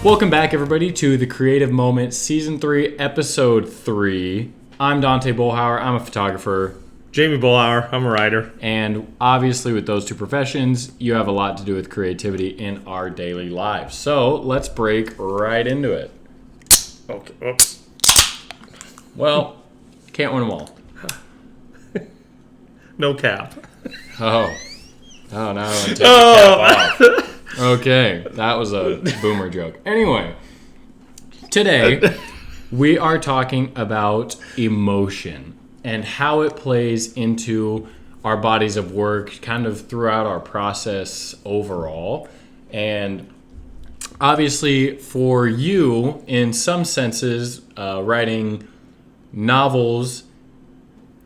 Welcome back, everybody, to The Creative Moment, Season 3, Episode 3. I'm Dante Bullhauer. I'm a photographer. Jamie Bullhauer. I'm a writer. And obviously, with those two professions, you have a lot to do with creativity in our daily lives. So let's break right into it. Okay. Oops. Well, can't win them all. No cap. Oh, now I'm going to take the cap off. Okay, that was a boomer joke. Anyway, today we are talking about emotion and how it plays into our bodies of work kind of throughout our process overall. And obviously for you, in some senses, writing novels,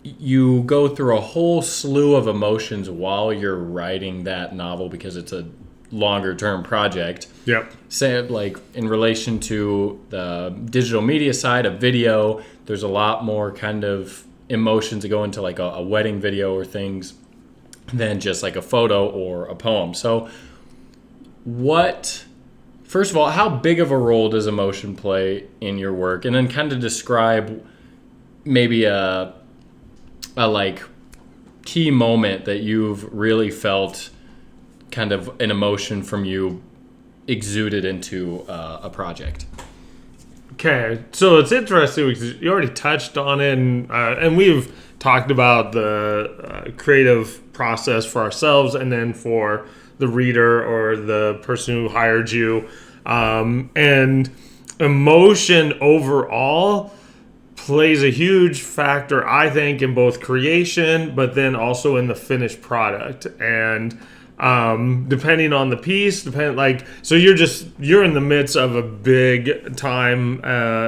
you go through a whole slew of emotions while you're writing that novel because it's a longer term project. Yep. Say, like, in relation to the digital media side of video, there's a lot more kind of emotions that go into like a wedding video or things than just like a photo or a poem. So first of all, how big of a role does emotion play in your work? And then kind of describe maybe a like key moment that you've really felt kind of an emotion from you exuded into a project. Okay, so it's interesting because you already touched on it, and we've talked about the creative process for ourselves and then for the reader or the person who hired you. And emotion overall plays a huge factor, I think, in both creation, but then also in the finished product. And depending on the piece, so you're in the midst of a big time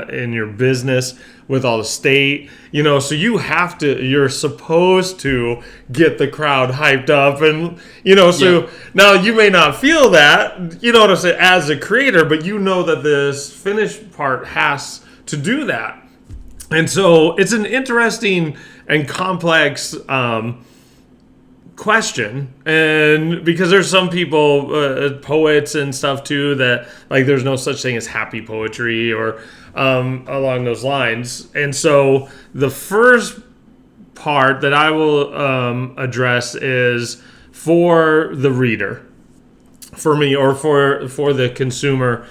in your business with all the state, so you're supposed to get the crowd hyped up, and now you may not feel that, what I'm saying, as a creator, but that this finished part has to do that. And so it's an interesting and complex question, and because there's some people, poets and stuff too, that like there's no such thing as happy poetry or along those lines. And so the first part that I will address is for the reader, for me, or for the consumer,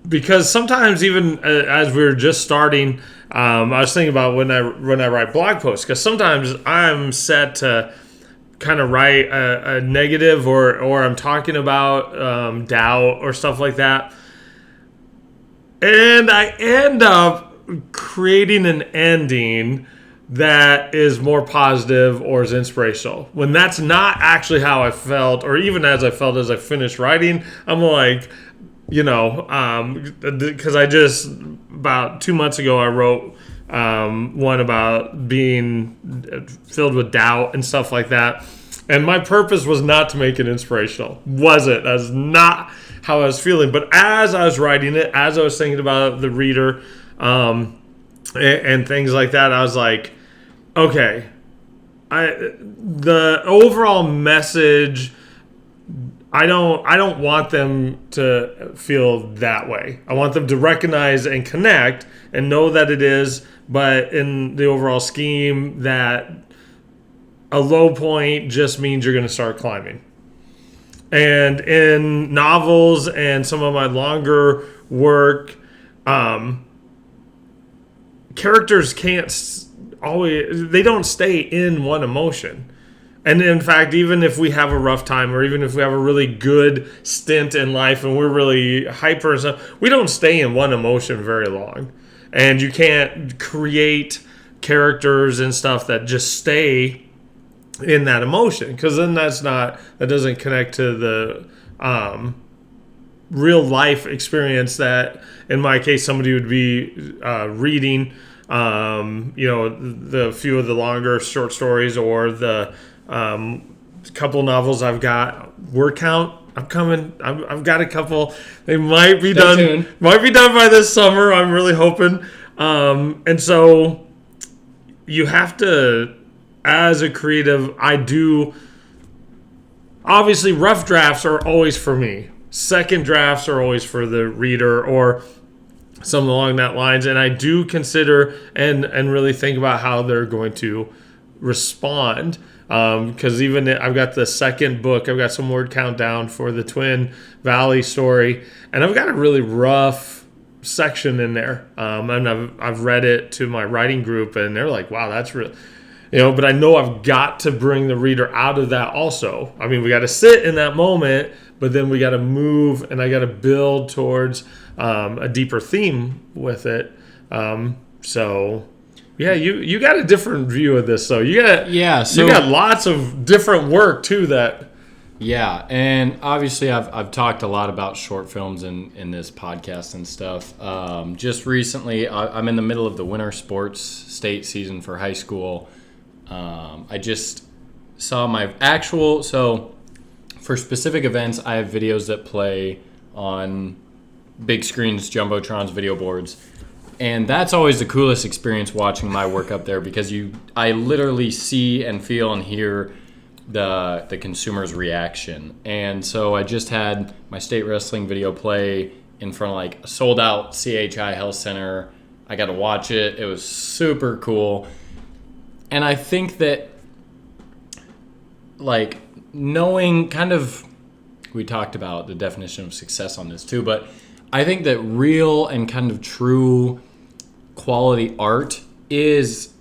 because sometimes even as we're just starting, I was thinking about when I write blog posts, because sometimes I'm set to kind of write a negative or I'm talking about doubt or stuff like that, and I end up creating an ending that is more positive or is inspirational, when that's not actually how I felt, or even as I felt as I finished writing. I'm like, because I just, about 2 months ago, I wrote one about being filled with doubt and stuff like that. And my purpose was not to make it inspirational. That's not how I was feeling. But as I was writing it, as I was thinking about the reader and things like that, I was like, okay, the overall message, I don't want them to feel that way. I want them to recognize and connect and know that it is, but in the overall scheme, that a low point just means you're going to start climbing. And in novels and some of my longer work, characters they don't stay in one emotion. And in fact, even if we have a rough time, or even if we have a really good stint in life and we're really hyper and stuff, we don't stay in one emotion very long. And you can't create characters and stuff that just stay in that emotion, because then that doesn't connect to the real life experience that, in my case, somebody would be reading, the few of the longer short stories or the couple novels I've got. Word count, I'm coming. I've got a couple. They might be done by this summer. I'm really hoping. And so you have to, as a creative, I do. Obviously, rough drafts are always for me. second drafts are always for the reader or something along that lines. And I do consider and really think about how they're going to respond. Because even I've got the second book, I've got some word countdown for the Twin Valley story, and I've got a really rough section in there. And I've read it to my writing group, and they're like, "Wow, that's real." But I know I've got to bring the reader out of that also. I mean, we got to sit in that moment, but then we got to move, and I got to build towards a deeper theme with it. So, yeah, you got a different view of this. So you got you got lots of different work too. Yeah, and obviously I've talked a lot about short films in this podcast and stuff. Just recently, I'm in the middle of the winter sports state season for high school. I just saw my actual, so for specific events, I have videos that play on big screens, jumbotrons, video boards, and that's always the coolest experience watching my work up there because I literally see and feel and hear the consumer's reaction. And so I just had my state wrestling video play in front of like a sold out CHI Health Center. I got to watch it. It was super cool. And I think that, like, knowing kind of, we talked about the definition of success on this too, but I think that real and kind of true quality art is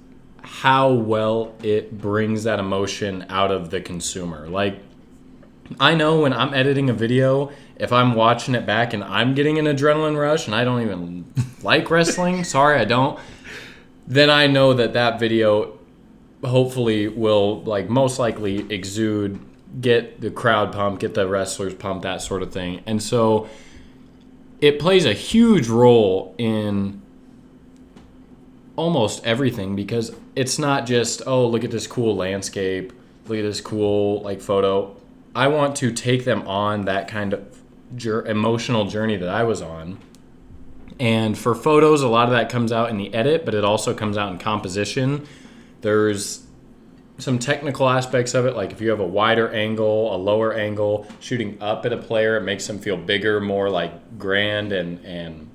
how well it brings that emotion out of the consumer. Like, I know when I'm editing a video, if I'm watching it back and I'm getting an adrenaline rush and I don't even like wrestling, sorry, I don't, then I know that video hopefully will, like, most likely exude, get the crowd pumped, get the wrestlers pumped, that sort of thing. And so it plays a huge role in almost everything because it's not just, oh, look at this cool landscape, look at this cool, like, photo. I want to take them on that kind of emotional journey that I was on. And for photos, a lot of that comes out in the edit, but it also comes out in composition. There's some technical aspects of it, like if you have a wider angle, a lower angle, shooting up at a player, it makes them feel bigger, more like grand and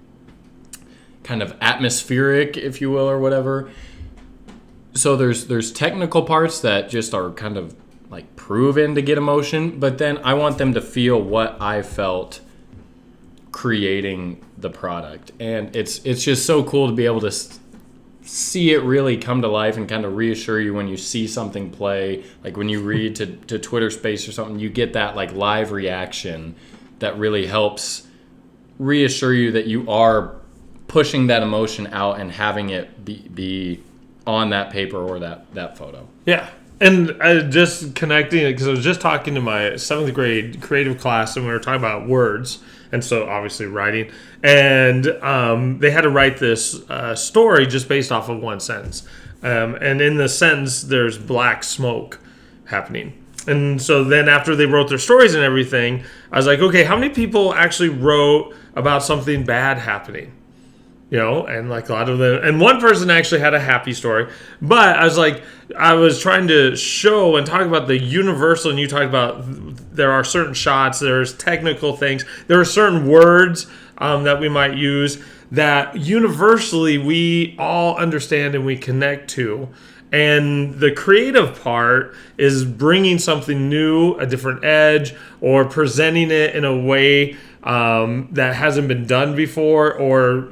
kind of atmospheric, if you will, or whatever. So there's technical parts that just are kind of like proven to get emotion, but then I want them to feel what I felt creating the product. And it's just so cool to be able to see it really come to life and kind of reassure you when you see something play. Like when you read to Twitter Space or something, you get that like live reaction that really helps reassure you that you are pushing that emotion out and having it be on that paper or that photo. Yeah. And just connecting it, because I was just talking to my 7th grade creative class and we were talking about words. And so obviously writing. And they had to write this story just based off of one sentence. And in the sentence, there's black smoke happening. And so then after they wrote their stories and everything, I was like, okay, how many people actually wrote about something bad happening? And like a lot of them, and one person actually had a happy story, but I was trying to show and talk about the universal, and you talked about there are certain shots, there's technical things, there are certain words that we might use that universally we all understand and we connect to. And the creative part is bringing something new, a different edge, or presenting it in a way that hasn't been done before, or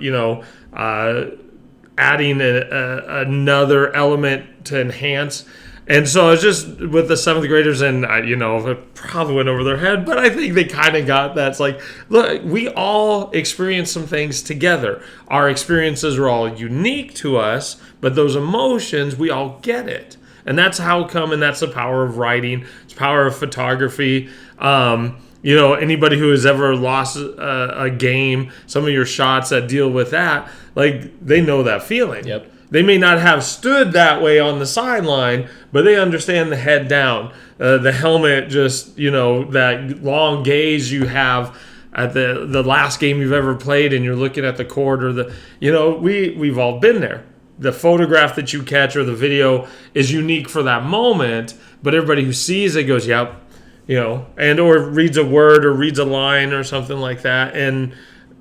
adding another element to enhance. And so I was just with the 7th graders, and it probably went over their head, but I think they kind of got that. It's like, look, we all experience some things together. Our experiences are all unique to us, but those emotions, we all get it. And that's how come, and that's the power of writing. It's the power of photography. Anybody who has ever lost a game, some of your shots that deal with that, like, they know that feeling. Yep. They may not have stood that way on the sideline, but they understand the head down, the helmet, just, that long gaze you have at the last game you've ever played, and you're looking at the court, or we've all been there. The photograph that you catch or the video is unique for that moment, but everybody who sees it goes, yep. and or reads a word or reads a line or something like that. And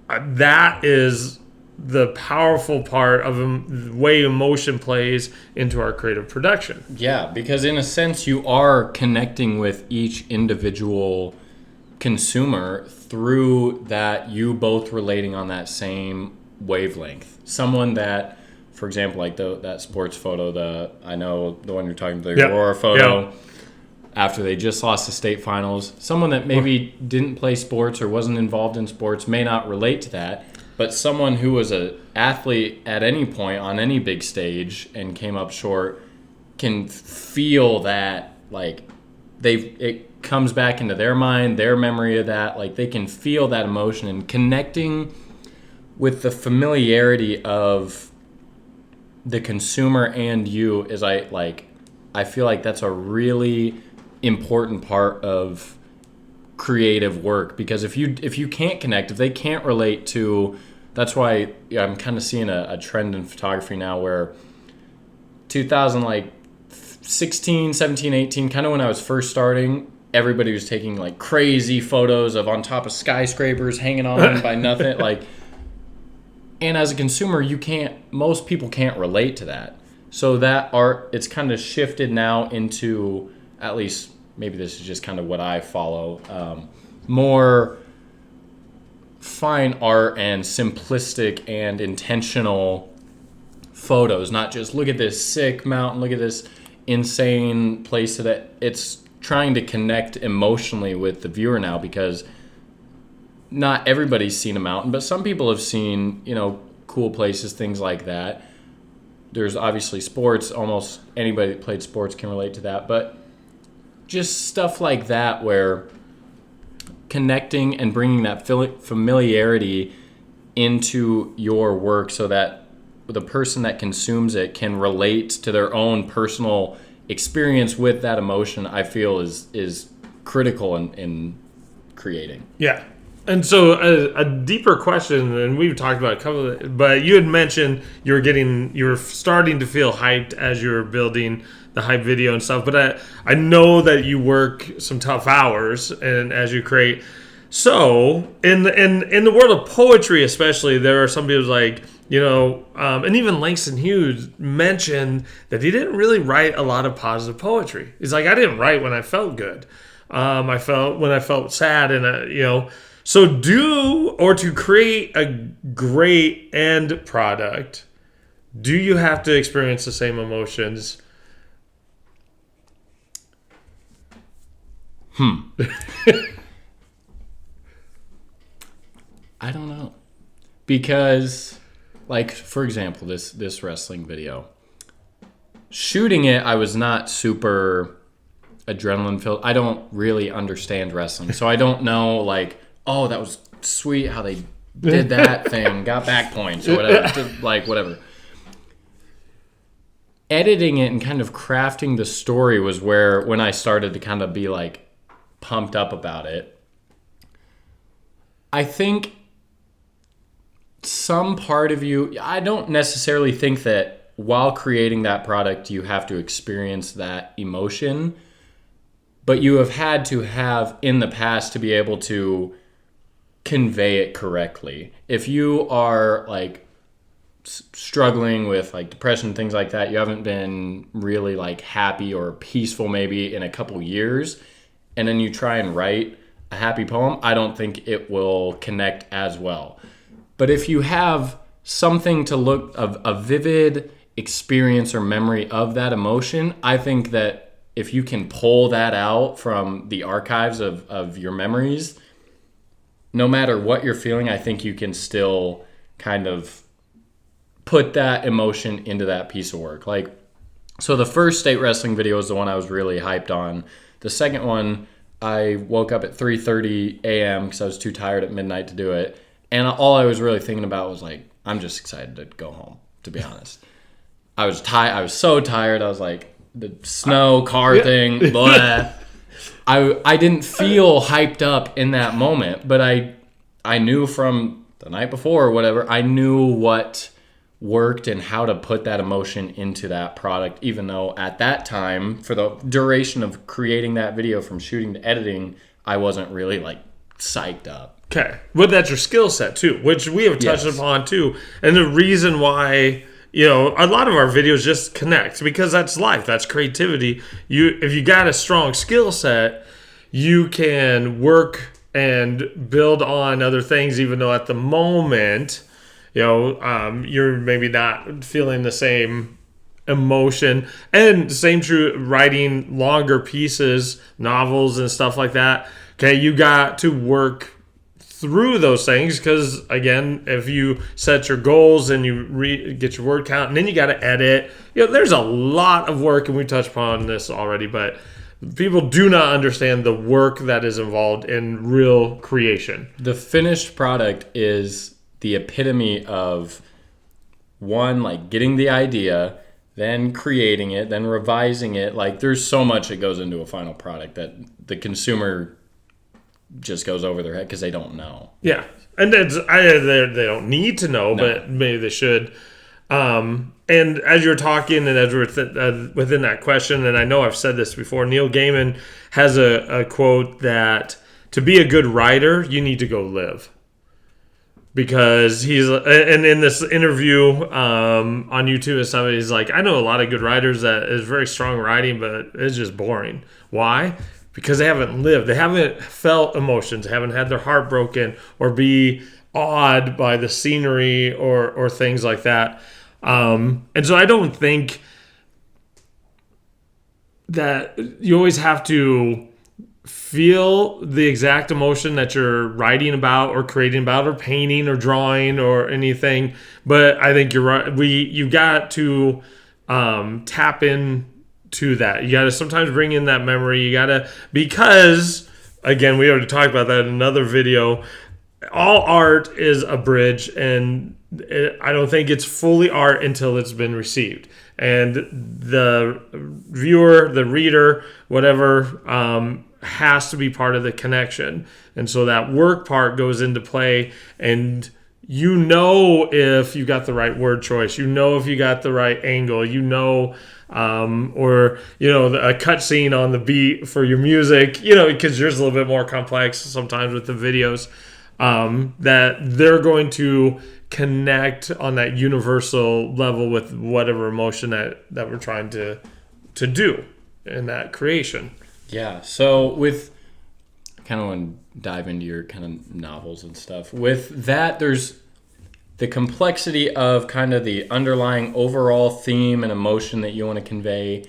that is the powerful part of the way emotion plays into our creative production. Yeah, because in a sense, you are connecting with each individual consumer through that, you both relating on that same wavelength. Someone that, for example, like that sports photo, I know the one you're talking about, the Aurora photo, after they just lost the state finals, someone that maybe didn't play sports or wasn't involved in sports may not relate to that, but someone who was an athlete at any point on any big stage and came up short can feel that, like, it comes back into their mind, their memory of that, like they can feel that emotion, and connecting with the familiarity of the consumer and you is I feel like that's a really important part of creative work, because if you can't connect, if they can't relate to, that's why I'm kind of seeing a trend in photography now where 2016, 17, 18, kind of when I was first starting, everybody was taking like crazy photos of on top of skyscrapers hanging on by nothing, like, and as a consumer, most people can't relate to that. So that art, it's kind of shifted now into, at least maybe this is just kind of what I follow, more fine art and simplistic and intentional photos. Not just look at this sick mountain, look at this insane place that it's trying to connect emotionally with the viewer now, because not everybody's seen a mountain, but some people have seen, cool places, things like that. There's obviously sports. Almost anybody that played sports can relate to that. But just stuff like that where connecting and bringing that familiarity into your work so that the person that consumes it can relate to their own personal experience with that emotion, I feel is critical in creating. Yeah. And so a deeper question, and we've talked about a couple of it, but you had mentioned you were starting to feel hyped as you were building the hype video and stuff, but I know that you work some tough hours and as you create. So in the world of poetry especially, there are some people like, and even Langston Hughes mentioned that he didn't really write a lot of positive poetry. He's like, I didn't write when I felt good. I felt when I felt sad, and so to create a great end product, do you have to experience the same emotions? I don't know. Because, like, for example, this wrestling video. Shooting it, I was not super adrenaline filled. I don't really understand wrestling. So I don't know, like, oh, that was sweet how they did that thing, got back points or whatever. Like, whatever. Editing it and kind of crafting the story was when I started to kind of be, like, pumped up about it. I think some part of you, I don't necessarily think that while creating that product you have to experience that emotion, but you have had to have in the past to be able to convey it correctly. If you are like struggling with like depression, things like that, you haven't been really like happy or peaceful maybe in a couple years, and then you try and write a happy poem, I don't think it will connect as well. But if you have something to look of a vivid experience or memory of that emotion, I think that if you can pull that out from the archives of your memories, no matter what you're feeling, I think you can still kind of put that emotion into that piece of work. Like, so the first state wrestling video is the one I was really hyped on. The second one, I woke up at 3:30 a.m. because I was too tired at midnight to do it. And all I was really thinking about was like, I'm just excited to go home, to be honest. I was so tired. I was like, the snow car thing, blah. I didn't feel hyped up in that moment, but I knew from the night before or whatever, I knew what worked and how to put that emotion into that product, even though at that time, for the duration of creating that video from shooting to editing, I wasn't really like psyched up. Okay. But that's your skill set too, which we have touched upon too. And the reason why, a lot of our videos just connect because that's life, that's creativity. If you got a strong skill set, you can work and build on other things, even though at the moment, you're maybe not feeling the same emotion. And same true writing longer pieces, novels and stuff like that. Okay, you got to work through those things because, again, if you set your goals and you get your word count and then you got to edit, there's a lot of work, and we touched upon this already, but people do not understand the work that is involved in real creation. The finished product is the epitome of one, like getting the idea, then creating it, then revising it. Like there's so much that goes into a final product that the consumer just goes over their head because they don't know. Yeah, and they don't need to know, but maybe they should. And as you're talking, and as we're within that question, and I know I've said this before, Neil Gaiman has a quote that to be a good writer, you need to go live. Because and in this interview on YouTube and stuff, he's like, I know a lot of good writers that is very strong writing, but it's just boring. Why? Because they haven't lived. They haven't felt emotions. They haven't had their heart broken or be awed by the scenery or things like that. And so I don't think that you always have to feel the exact emotion that you're writing about or creating about or painting or drawing or anything. But I think you're right. You got to tap in to that. You got to sometimes bring in that memory. You got to, because again, we already talked about that in another video. All art is a bridge, and I don't think it's fully art until it's been received. And the viewer, the reader, whatever, has to be part of the connection. And so that work part goes into play, and if you got the right word choice, if you got the right angle, or a cut scene on the beat for your music, because yours is a little bit more complex sometimes with the videos, that they're going to connect on that universal level with whatever emotion that we're trying to do in that creation. Yeah. So with, I kind of want to dive into your kind of novels and stuff. With that, there's the complexity of kind of the underlying overall theme and emotion that you want to convey.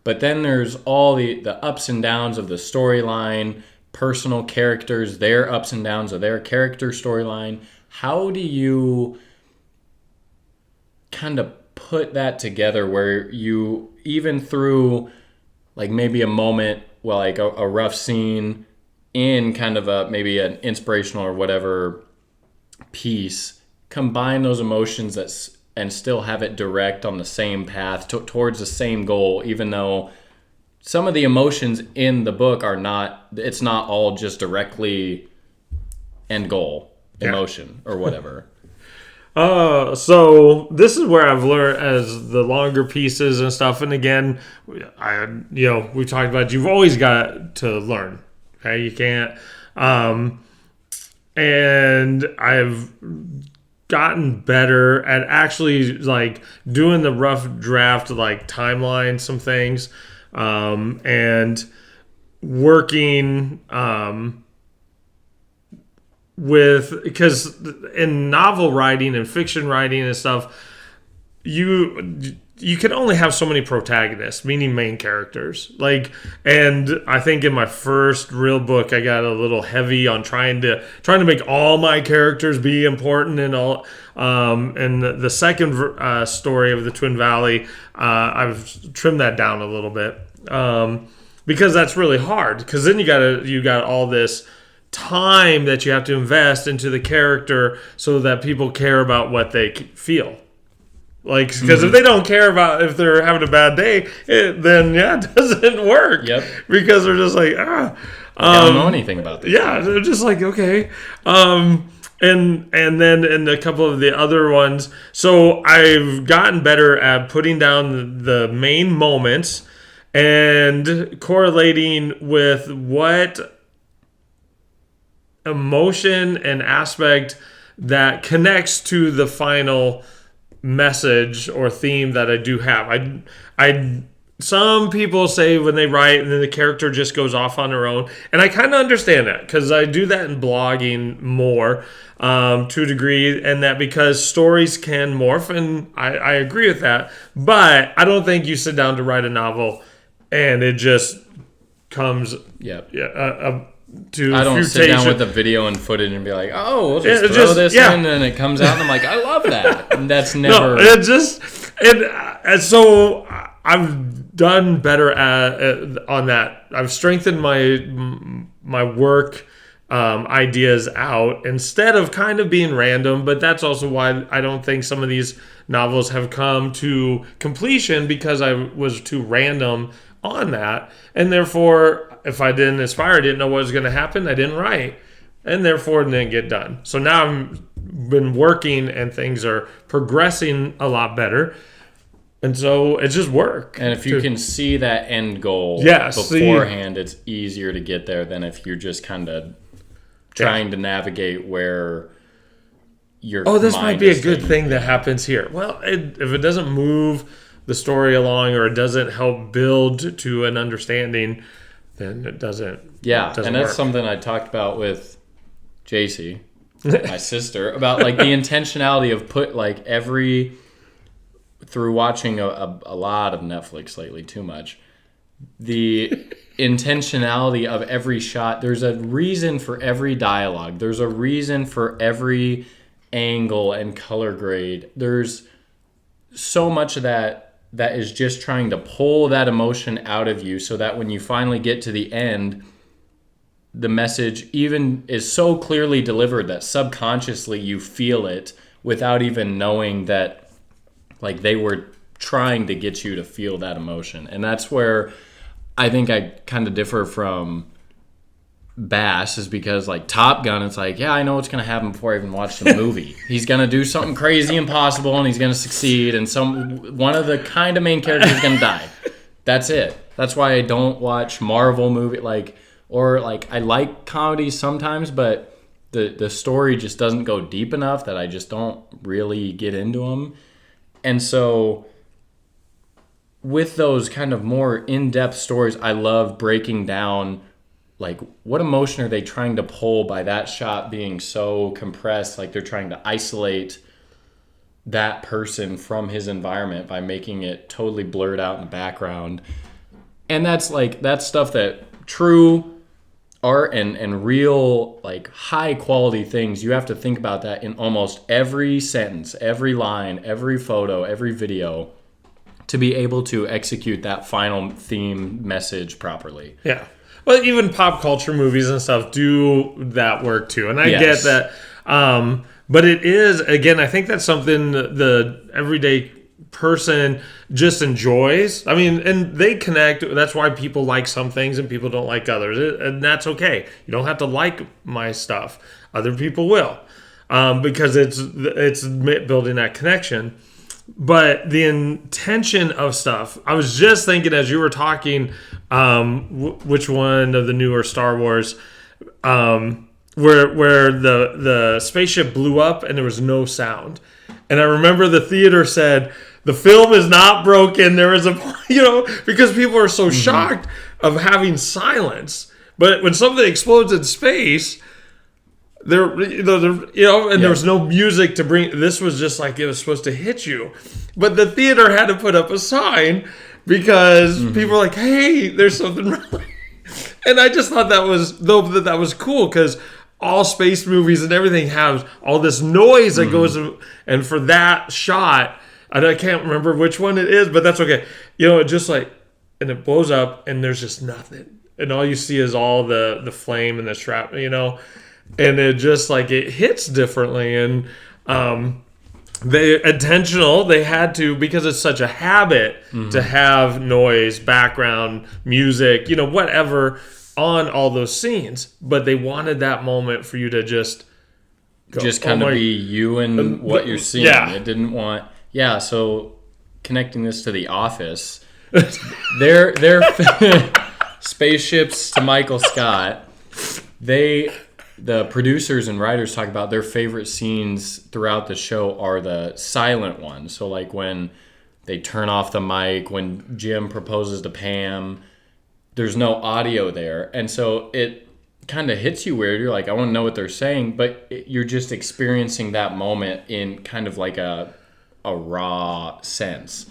But then there's all the ups and downs of the storyline, personal characters, their ups and downs of their character storyline. How do you kind of put that together where you, even through like maybe a moment, well, like a rough scene in kind of maybe an inspirational or whatever piece, combine those emotions and still have it direct on the same path towards the same goal, even though some of the emotions in the book it's not all just directly end goal emotion or whatever. So this is where I've learned as the longer pieces and stuff. And again, we talked about, you've always got to learn. Okay. You can't, and I've gotten better at actually like doing the rough draft, like timeline, some things, and working, because in novel writing and fiction writing and stuff, you can only have so many protagonists, meaning main characters. And I think in my first real book, I got a little heavy on trying to make all my characters be important and all. And the second story of the Twin Valley, I've trimmed that down a little bit, because that's really hard. Because then you got all this time that you have to invest into the character so that people care about what they feel. Because if they don't care about if they're having a bad day, then it doesn't work. Yep. Because they're just like, I don't know anything about this. Yeah, they're just like, okay. And then in a couple of the other ones, so I've gotten better at putting down the main moments and correlating with what emotion and aspect that connects to the final message or theme that I do have. I some people say when they write and then the character just goes off on their own, and I kind of understand that because I do that in blogging more to a degree, and that because stories can morph, and I agree with that. But I don't think you sit down to write a novel and it just comes to I don't sit down with a video and footage and be like, oh, we'll just throw this in, and it comes out, and I'm like, I love that. And that's never. And so I've done better on that. I've strengthened my work ideas out instead of kind of being random. But that's also why I don't think some of these novels have come to completion, because I was too random on that, and therefore, if I didn't aspire, I didn't know what was going to happen, I didn't write, and therefore it didn't get done. So now I've been working and things are progressing a lot better. And so it's just work. And if you can see that end goal beforehand, it's easier to get there than if you're just kind of trying to navigate where your this might be a good thing that happens here. Well, if it doesn't move the story along, or it doesn't help build to an understanding, then it doesn't. Yeah, and that's something I talked about with JC, my sister, about like the intentionality of through watching a lot of Netflix lately, too much. The intentionality of every shot. There's a reason for every dialogue. There's a reason for every angle and color grade. There's so much of that is just trying to pull that emotion out of you, so that when you finally get to the end, the message even is so clearly delivered that subconsciously you feel it without even knowing that, like, they were trying to get you to feel that emotion. And that's where I think I kind of differ from Bass, is because, like, Top Gun, it's like, yeah, I know what's going to happen before I even watch the movie. He's going to do something crazy impossible, and he's going to succeed, and one of the kind of main characters is going to die. That's it. That's why I don't watch Marvel movie, I like comedies sometimes, but the story just doesn't go deep enough that I just don't really get into them. And so with those kind of more in-depth stories, I love breaking down, like, what emotion are they trying to pull by that shot being so compressed? Like, they're trying to isolate that person from his environment by making it totally blurred out in the background. And that's stuff that true art and real, like, high quality things, you have to think about that in almost every sentence, every line, every photo, every video, to be able to execute that final theme message properly. Yeah. Well, even pop culture movies and stuff do that work too. And I get that. But it is, again, I think that's something the everyday person just enjoys. I mean, and they connect. That's why people like some things and people don't like others. And that's okay. You don't have to like my stuff. Other people will. Because it's building that connection. But the intention of stuff, I was just thinking as you were talking, which one of the newer Star Wars, where the spaceship blew up and there was no sound. And I remember the theater said, the film is not broken. There is because people are so shocked of having silence. But when something explodes in space, there was no music to bring. This was just like it was supposed to hit you. But the theater had to put up a sign because people were like, hey, there's something wrong. And I just thought that was cool, because all space movies and everything have all this noise that goes, and for that shot, I can't remember which one it is, but that's okay. It just and it blows up and there's just nothing. And all you see is all the flame and the shrapnel, and it just it hits differently. And they had to, because it's such a habit to have noise, background, music, whatever on all those scenes, but they wanted that moment for you to just just kind of be you and what you're seeing. Yeah. It didn't want. Yeah. So connecting this to The Office, their spaceships to Michael Scott. The producers and writers talk about their favorite scenes throughout the show are the silent ones. So like when they turn off the mic, when Jim proposes to Pam, there's no audio there. And so it kind of hits you weird. You're like, I want to know what they're saying, but you're just experiencing that moment in kind of like a raw sense.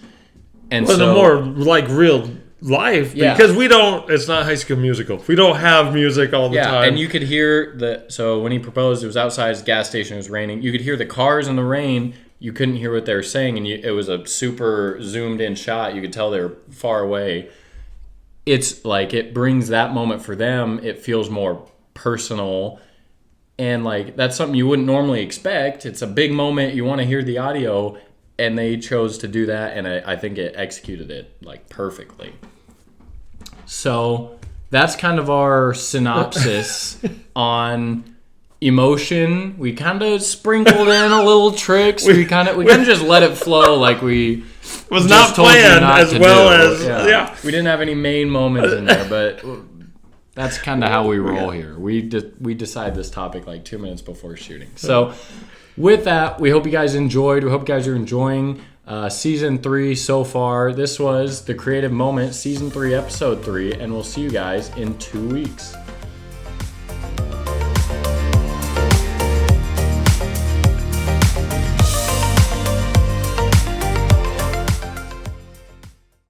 And so the more like real life, because it's not High School Musical. We don't have music all the time. And you could hear so when he proposed, it was outside his gas station, it was raining. You could hear the cars in the rain. You couldn't hear what they were saying, and it was a super zoomed in shot. You could tell they were far away. It's like it brings that moment for them. It feels more personal, and like that's something you wouldn't normally expect. It's a big moment. You want to hear the audio, and they chose to do that, and I think it executed it like perfectly. So that's kind of our synopsis on emotion. We kind of sprinkled in a little tricks. We kind of just let it flow like we was not planned as well as We didn't have any main moments in there, but that's kind of how we roll here. We decide this topic like 2 minutes before shooting. So with that, we hope you guys enjoyed. We hope you guys are enjoying Season 3 so far. This was The Creative Moment, Season 3, Episode 3, and we'll see you guys in 2 weeks.